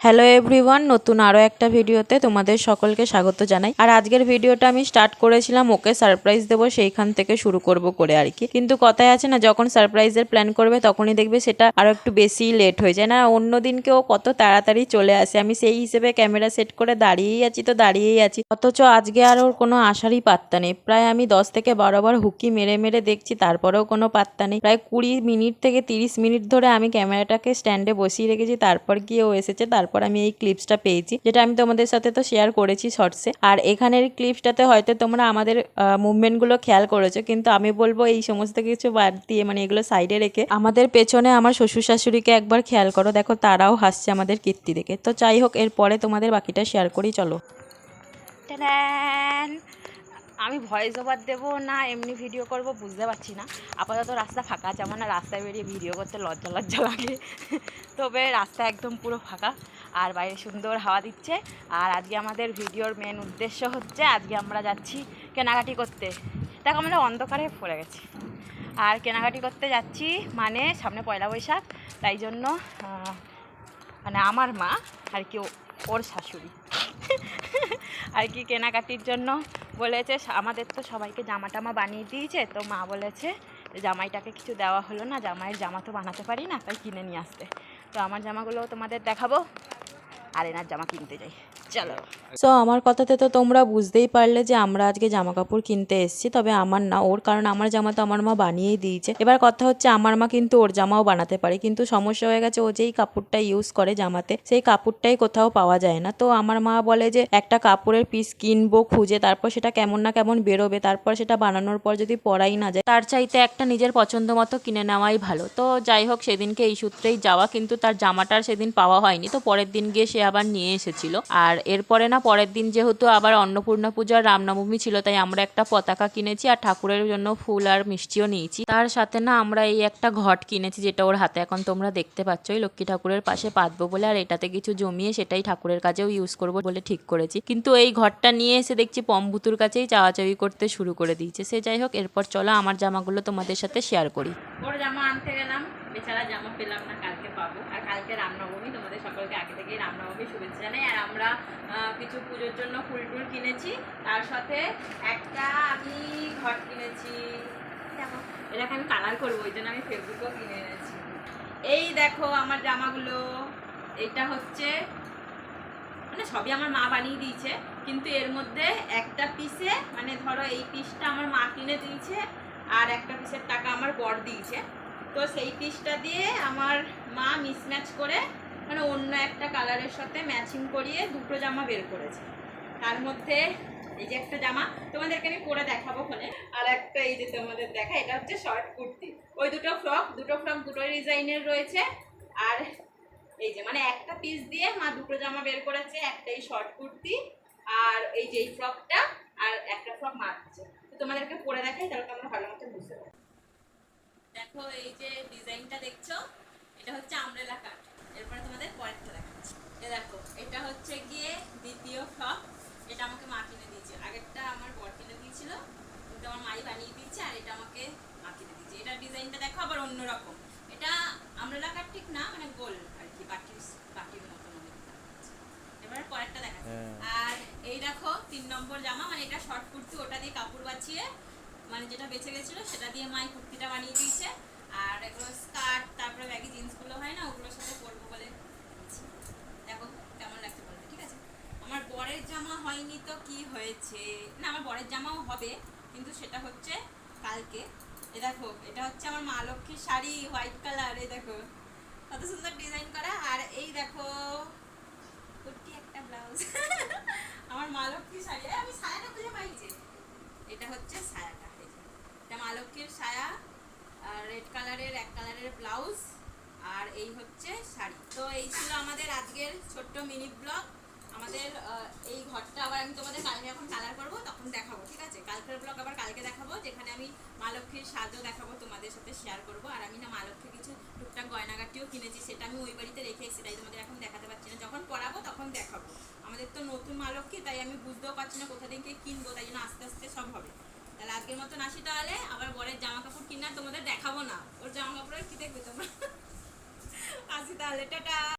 Hello everyone, নতুন আরও একটা ভিডিওতে তোমাদের সকলকে স্বাগত জানাই। আর আজকের ভিডিওটা আমি স্টার্ট করেছিলাম ওকে সারপ্রাইজ দেবো সেইখান থেকে শুরু করব করে আর কি। কিন্তু কথায় আছে না, যখন সারপ্রাইজের প্ল্যান করবে তখনই দেখবে সেটা আরও একটু বেশি লেট হয়ে যায়। না অন্য দিনকেও কত তাড়াতাড়ি চলে আসে, আমি সেই হিসেবে ক্যামেরা সেট করে দাঁড়িয়েই আছি তো দাঁড়িয়েই আছি, অথচ আজকে আর ওর কোনো আসারই পাত্তা নেই। প্রায় আমি 10 থেকে 12 বার হুকি মেরে মেরে দেখছি, তারপরেও কোনো পাত্তা নেই। প্রায় 20 মিনিট থেকে 30 মিনিট ধরে আমি ক্যামেরাটাকে স্ট্যান্ডে বসিয়ে রেখেছি, তারপর গিয়ে ও এসেছে। তারপর আমি এই ক্লিপসটা পেয়েছি, যেটা আমি তোমাদের সাথে তো শেয়ার করেছি শর্টসে। আর এখানের ক্লিপসটাতে হয়তো তোমরা আমাদের মুভমেন্টগুলো খেয়াল করেছো, কিন্তু আমি বলবো এই সমস্ত কিছু বাদ দিয়ে, মানে এগুলো সাইডে রেখে আমাদের পেছনে আমার শ্বশুর শাশুড়িকে একবার খেয়াল করো, দেখো তারাও হাসছে আমাদের কীর্তি দেখে। তো যাই হোক, এরপরে তোমাদের বাকিটা শেয়ার করি, চলো। আমি ভয়েস ওভার দেবো না এমনি ভিডিও করব বুঝতে পারছি না। আপাতত রাস্তা ফাঁকা আছে, আমার না রাস্তায় বেরিয়ে ভিডিও করতে লজ্জা লজ্জা লাগে, তবে রাস্তা একদম পুরো ফাঁকা আর বাইরে সুন্দর হাওয়া দিচ্ছে। আর আজকে আমাদের ভিডিওর মেন উদ্দেশ্য হচ্ছে, আজকে আমরা যাচ্ছি কেনাকাটি করতে। দেখো আমরা অন্ধকারে পড়ে গেছি আর কেনাকাটি করতে যাচ্ছি, মানে সামনে পয়লা বৈশাখ, তাই জন্য মানে আমার মা আর কি ওর শাশুড়ি আর কি কেনাকাটির জন্য বলেছে। আমাদের তো সবাইকে জামা টামা বানিয়ে দিয়েছে, তো মা বলেছে জামাইটাকে কিছু দেওয়া হলো না, জামাইয়ের জামা তো বানাতে পারি না, তাই কিনে নিয়ে আসতে। তো আমার জামাগুলো তোমাদের দেখাবো আর এনার জামা কিনতে যাই, চলো। সো আমার কথাতে তো তোমরা বুঝতেই পারলে যে আমরা আজকে জামা কাপড় কিনতে এসেছি, তবে আমার না, ওর, কারণ আমার জামা তো আমার মা বানিয়েই দিয়েছে। এবার কথা হচ্ছে আমার মা কিন্তু ওর জামাও বানাতে পারে, কিন্তু সমস্যা হয়ে গেছে ও যেই কাপড়টা ইউজ করে জামাতে, সেই কাপড়টাই কোথাও পাওয়া যায় না। তো আমার মা বলে যে একটা কাপড়ের পিস কিনবো খুঁজে, তারপর সেটা কেমন না কেমন বেরোবে, তারপর সেটা বানানোর পর যদি পরাই না যায়, তার চাইতে একটা নিজের পছন্দ মতো কিনে নেওয়াই ভালো। তো যাই হোক, সেদিনকে এই সূত্রেই যাওয়া, কিন্তু তার জামাটার সেদিন পাওয়া হয়নি, তো পরের দিন গিয়ে সে আবার নিয়ে এসেছিল। আর এরপরে না, পরের দিন যেহেতু আবার অন্নপূর্ণা পূজার রামনবমী ছিল, তাই আমরা একটা পতাকা কিনেছি আর ঠাকুরের জন্য ফুল আর মিষ্টিও নিয়েছি। তার সাথে না আমরা এই একটা ঘট কিনেছি, যেটা ওর হাতে এখন তোমরা দেখতে পাচ্ছ, এই লক্ষ্মী ঠাকুরের পাশে পাতবো বলে, আর এটাতে কিছু জমিয়ে সেটাই ঠাকুরের কাছেও ইউজ করবো বলে ঠিক করেছি। কিন্তু এই ঘরটা নিয়ে এসে দেখছি পম্বুতুর কাছেই চাওয়াচাওয়ি করতে শুরু করে দিয়েছে। সে যাই হোক, এরপর চলো আমার জামাগুলো তোমাদের সাথে শেয়ার করি। ওর জামা আনতে গেলাম, বেচারা জামা পেলাম না, কালকে পাবো। আর কালকে রামনবমী, তোমাদের সকলকে আগে থেকেই রামনবমী শুভেচ্ছা জানাই। আর আমরা কিছু পুজোর জন্য ফুল টুল কিনেছি, তার সাথে একটা আমি ঘট কিনেছি। এটাকে আমি কালার করবো, ওই জন্য আমি ফেসবুকও কিনে এনেছি। এই দেখো আমার জামাগুলো, এটা হচ্ছে মানে সবই আমার মা বানিয়ে দিয়েছে, কিন্তু এর মধ্যে একটা পিসে, মানে ধরো এই পিসটা আমার মা কিনে দিয়েছে আর একটা পিসের টাকা আমার বর দিয়েছে। তো সেই পিসটা দিয়ে আমার মা মিসম্যাচ করে, মানে অন্য একটা কালারের সাথে ম্যাচিং করিয়ে দুটো জামা বের করেছে। তার মধ্যে এই যে একটা জামা তোমাদেরকে আমি পরে দেখাবো ফোনে, আর একটা এই যে তোমাদের দেখা, এটা হচ্ছে শর্ট কুর্তি। ওই দুটো ফ্রক দুটো ডিজাইনের রয়েছে। আর এই যে মানে একটা পিস দিয়ে মা দুটো জামা বের করেছে, একটাই শর্ট কুর্তি আর এই যে এই ফ্রকটা, আর একটা ফ্রক মা দিচ্ছে। তো তোমাদেরকে পরে দেখাই, তাহলে তোমরা ভালো মতো বুঝতে পারো। দেখো এই যে ডিজাইনটা দেখছো, এটা হচ্ছে আমব্রেলা কাট। এরপরে তোমাদের পরেরটা দেখাচ্ছি। দেখো এটা হচ্ছে গিয়ে দ্বিতীয় ফ্রক, এটা আমাকে মা কিনে দিয়েছে। আগেরটা আমার বর কিনে দিয়েছিল, কিন্তু আমার মাই বানিয়ে দিয়েছে, আর এটা আমাকে মা কিনে দিয়েছে। এটা ডিজাইনটা দেখো আবার অন্যরকম, এটা আমব্রেলা কাট ঠিক না, মানে গোল আর কি, বাটির মতন। এবার পরেরটা দেখাচ্ছি। আর এই দেখো 3 নম্বর জামা, মানে এটা শর্ট কুর্তি, ওটা দিয়ে কাপড় বাঁচিয়ে, মানে যেটা বেঁচে গেছিলো সেটা দিয়ে মাই কুর্তিটা বানিয়ে দিয়েছে। আর এগুলো স্কার্ট, তারপরে ব্যাগি জিন্সগুলো হয় না, ওগুলোর সাথে পরবো বলে। দেখো কেমন লাগছে বলবে, ঠিক আছে। আমার বরের জামা হয়নি তো কি হয়েছে, না আমার বরের জামাও হবে, কিন্তু সেটা হচ্ছে কালকে। এ দেখো এটা হচ্ছে আমার মা লক্ষ্মীর শাড়ি, হোয়াইট কালার, এই দেখো কত সুন্দর ডিজাইন করা। আর এই দেখো কুর্তি একটা ব্লাউজ আমার মা লক্ষ্মীর শাড়ি, আমি সায়াটা খুঁজে পাইছি। এটা হচ্ছে সায়াটা, এটা মা লক্ষ্মীর সায়া, আর রেড কালারের এক কালারের ব্লাউজ, আর এই হচ্ছে শাড়ি। তো এই ছিল আমাদের আজকের ছোট্ট মিনি ব্লগ। আমাদের এই ঘরটা আবার আমি তোমাদের কালকে যখন কালার করবো তখন দেখাবো, ঠিক আছে। কালকের ব্লগ আবার কালকে দেখাবো, যেখানে আমি মা লক্ষ্মীর সাজও দেখাবো, তোমাদের সাথে শেয়ার করবো। আর আমি না মা লক্ষ্মীর কিছু টুকটাক গয়নাগাটিও কিনেছি, সেটা আমি ওই বাড়িতে রেখে এসেছি, তাই তোমাদের এখন দেখাতে পারছি না, যখন পরাবো তখন দেখাবো। আমাদের তো নতুন মা লক্ষ্মী, তাই আমি বুঝতেও পারছি না কোথা থেকে কিনবো, তাই জন্য আস্তে আস্তে সব হবে। তাহলে আজকের মতন আসি, তাহলে আবার বরের জামা কাপড় কিনা তোমাদের দেখাবো না, ওর জামা কাপড়ের কি দেখবে তোমরা আসি তাহলে, টাটা।